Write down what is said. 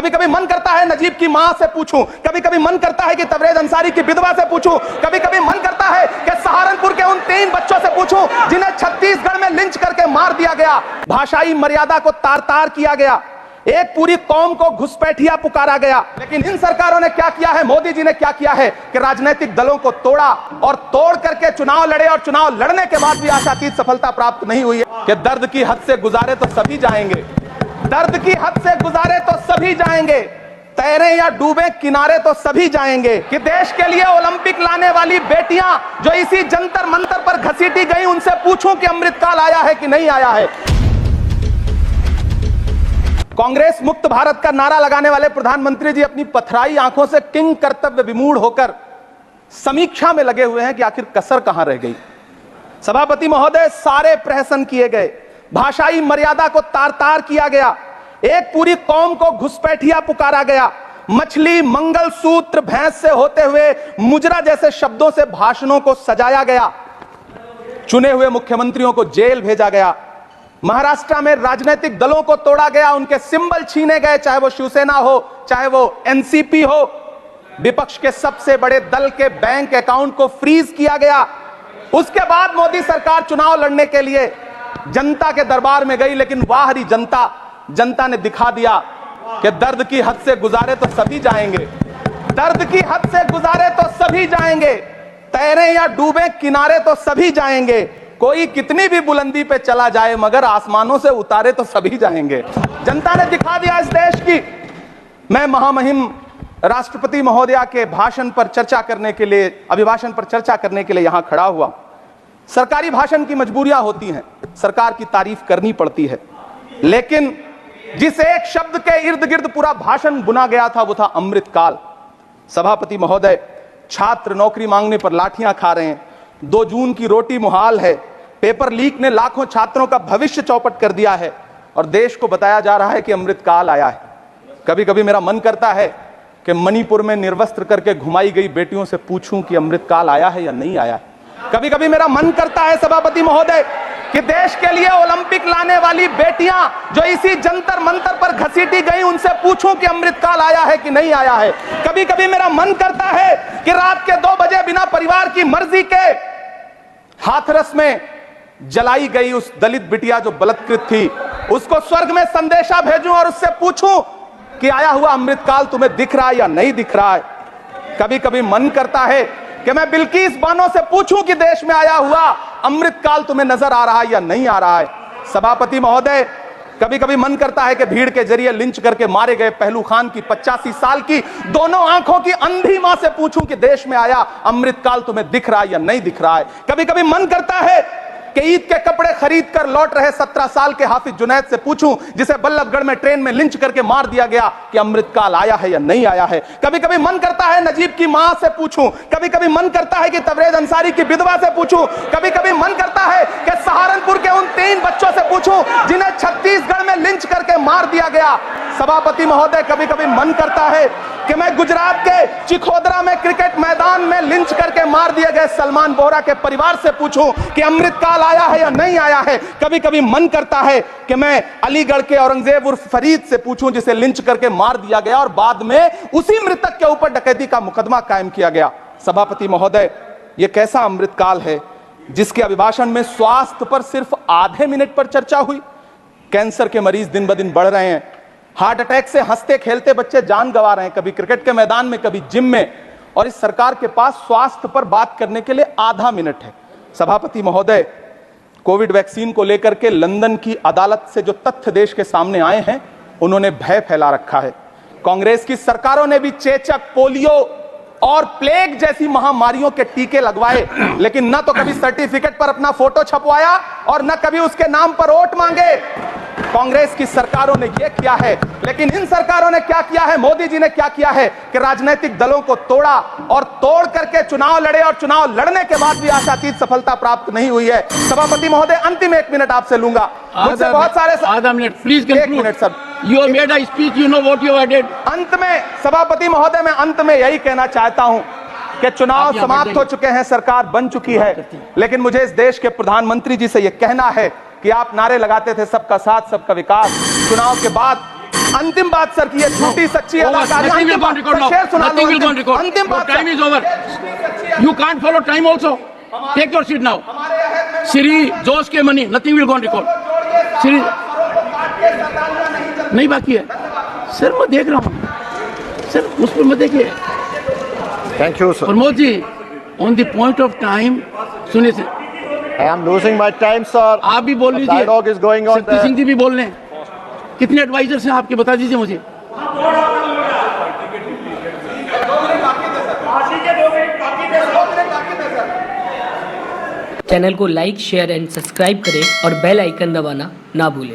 कभी कभी मन करता है नजीब की मां से पूछूं, कभी कभी मन करता है कि तबरेज अंसारी की विधवा से पूछूं, कभी कभी मन करता है कि सहारनपुर के उन 3 बच्चों से पूछूं जिन्हें छत्तीसगढ़ में लिंच करके मार दिया गया, भाषाई मर्यादा को तार तार किया गया, एक पूरी कौम को घुसपैठिया पुकारा गया। लेकिन इन सरकारों ने क्या किया है, मोदी जी ने क्या किया है कि राजनीतिक दलों को तोड़ा और तोड़ करके चुनाव लड़े, और चुनाव लड़ने के बाद भी आशातीत सफलता प्राप्त नहीं हुई है कि दर्द की हद से गुजारे तो सभी जाएंगे, दर्द की हद से गुजारे तो सभी जाएंगे, तैरे या डूबे किनारे तो सभी जाएंगे। कि देश के लिए ओलंपिक लाने वाली बेटियां जो इसी जंतर मंतर पर घसीटी गई, उनसे पूछूं कि अमृतकाल आया है कि नहीं आया है। कांग्रेस मुक्त भारत का नारा लगाने वाले प्रधानमंत्री जी अपनी पथराई आंखों से किंग कर्तव्य विमूढ़ होकर समीक्षा में लगे हुए हैं कि आखिर कसर कहां रह गई। सभापति महोदय, सारे प्रहसन किए गए, भाषाई मर्यादा को तार तार किया गया, एक पूरी कौम को घुसपैठिया पुकारा गया, मछली, मंगलसूत्र, भैंस से होते हुए मुजरा जैसे शब्दों से भाषणों को सजाया गया, चुने हुए मुख्यमंत्रियों को जेल भेजा गया, महाराष्ट्र में राजनीतिक दलों को तोड़ा गया, उनके सिंबल छीने गए, चाहे वो शिवसेना हो, चाहे वो एनसीपी हो, विपक्ष के सबसे बड़े दल के बैंक अकाउंट को फ्रीज किया गया। उसके बाद मोदी सरकार चुनाव लड़ने के लिए जनता के दरबार में गई, लेकिन वाह री जनता ने दिखा दिया कि दर्द की हद से गुजारे तो सभी जाएंगे, दर्द की हद से गुजारे तो सभी जाएंगे, तैरे या डूबे किनारे तो सभी जाएंगे, कोई कितनी भी बुलंदी पे चला जाए मगर आसमानों से उतारे तो सभी जाएंगे। जनता ने दिखा दिया इस देश की। मैं महामहिम राष्ट्रपति महोदया के भाषण पर चर्चा करने के लिए, अभिभाषण पर चर्चा करने के लिए यहां खड़ा हुआ। सरकारी भाषण की मजबूरियां होती हैं, सरकार की तारीफ करनी पड़ती है, लेकिन जिस एक शब्द के इर्द गिर्द पूरा भाषण बुना गया था वो था अमृतकाल। सभापति महोदय, छात्र नौकरी मांगने पर लाठियां खा रहे हैं, 2 जून की रोटी मुहाल है, पेपर लीक ने लाखों छात्रों का भविष्य चौपट कर दिया है, और देश को बताया जा रहा है कि अमृतकाल आया है। कभी कभी मेरा मन करता है कि मणिपुर में निर्वस्त्र करके घुमाई गई बेटियों से पूछूं कि अमृतकाल आया है या नहीं आया है। कभी कभी मेरा मन करता है सभापति महोदय कि देश के लिए ओलंपिक लाने वाली बेटियां जो इसी जंतर मंतर पर घसीटी गई, उनसे पूछूं कि अमृतकाल आया है कि नहीं आया है। कभी कभी मेरा मन करता है कि रात के 2 बजे बिना परिवार की मर्जी के हाथरस में जलाई गई उस दलित बिटिया जो बलात्कृत थी, उसको स्वर्ग में संदेशा भेजूं और उससे पूछूं कि आया हुआ अमृतकाल तुम्हें दिख रहा है या नहीं दिख रहा है। कभी कभी मन करता है कि मैं बिल्किस बानो से पूछूं कि देश में आया हुआ अमृतकाल तुम्हें नजर आ रहा है या नहीं आ रहा है। सभापति महोदय, कभी कभी मन करता है कि भीड़ के जरिए लिंच करके मारे गए पहलू खान की 85 साल की दोनों आंखों की अंधी मां से पूछूं कि देश में आया अमृतकाल तुम्हें दिख रहा है या नहीं दिख रहा है। कभी कभी मन करता है कि ईद के कपड़े खरीद कर लौट रहे 17 साल के हाफिज जुनैद से पूछूं, जिसे बल्लभगढ़ में ट्रेन में लिंच करके मार दिया गया, कि अमृतकाल आया है या नहीं आया है। कभी कभी मन करता है नजीब की मां से पूछूं, कभी कभी मन करता है कि तबरेज अंसारी की विधवा से पूछूं, कभी कभी मन करता है कि सहारनपुर के उन 3 बच्चों से पूछूं जिन्हें छत्तीसगढ़ में लिंच करके मार दिया गया। सभापति महोदय, कभी कभी मन करता है कि मैं गुजरात के चिखोदरा में क्रिकेट मैदान में लिंच करके मार दिए गए सलमान बोहरा के परिवार से पूछूं कि अमृतकाल आया है या नहीं आया है। कभी कभी मन करता है कि मैं अलीगढ़ के औरंगजेब उर्फ फरीद से पूछूं जिसे लिंच करके मार दिया गया और बाद में उसी मृतक के ऊपर डकैती का मुकदमा कायम किया गया। सभापति महोदय, यह कैसा अमृतकाल है जिसके अभिभाषण में स्वास्थ्य पर सिर्फ आधे मिनट पर चर्चा हुई। कैंसर के मरीज दिन ब दिन बढ़ रहे हैं, हार्ट अटैक से हंसते खेलते बच्चे जान गंवा रहे हैं, कभी क्रिकेट के मैदान में कभी जिम में, और इस सरकार के पास स्वास्थ्य पर बात करने के लिए आधा मिनट है। सभापति महोदय, कोविड वैक्सीन को लेकर के लंदन की अदालत से जो तथ्य देश के सामने आए हैं, उन्होंने भय फैला रखा है। कांग्रेस की सरकारों ने भी चेचक, पोलियो और प्लेग जैसी महामारियों के टीके लगवाए, लेकिन न तो कभी सर्टिफिकेट पर अपना फोटो छपवाया और न कभी उसके नाम पर वोट मांगे। कांग्रेस की सरकारों ने यह किया है, लेकिन इन सरकारों ने क्या किया है, मोदी जी ने क्या किया है कि राजनीतिक दलों को तोड़ा और तोड़ करके चुनाव लड़े, और चुनाव लड़ने के बाद भी आशातीत सफलता प्राप्त नहीं हुई है। सभापति महोदय, अंतिम 1 मिनट आपसे लूंगा, मुझसे बहुत सारे आधा minute please. 1 minute sir, you have made a speech, you know what you have did. अंत में सभापति महोदय, मैं अंत में यही कहना चाहता हूं कि चुनाव समाप्त हो चुके हैं, सरकार बन चुकी है, लेकिन मुझे इस देश के प्रधानमंत्री जी से यह कहना है कि आप नारे लगाते थे सबका साथ सबका विकास, चुनाव के बाद अंतिम बात सर की ये झूठी सच्ची अदाकारी। Nothing will अंतिम go on बात, record सर, now. शेर सुना दो, Nothing will go on record. अंतिम Your बात time sir. is over. You can't follow time also. Take your seat now. Shri Josh के money. Nothing will go on record. Shri नहीं बाकी है sir, मैं देख रहा हूँ सर, उस पर मत देखिए। Thank you, sir. Pramod ji, on the point of time, सुनिए sir, I am losing my time, sir. आप भी बोल The लीजिए। dialogue is going on शक्ति there. सिंह जी भी बोल रहे हैं। कितने एडवाइजर्स हैं आपके, बता दीजिए मुझे। चैनल को लाइक शेयर एंड सब्सक्राइब करें और बेल आइकन दबाना ना भूलें।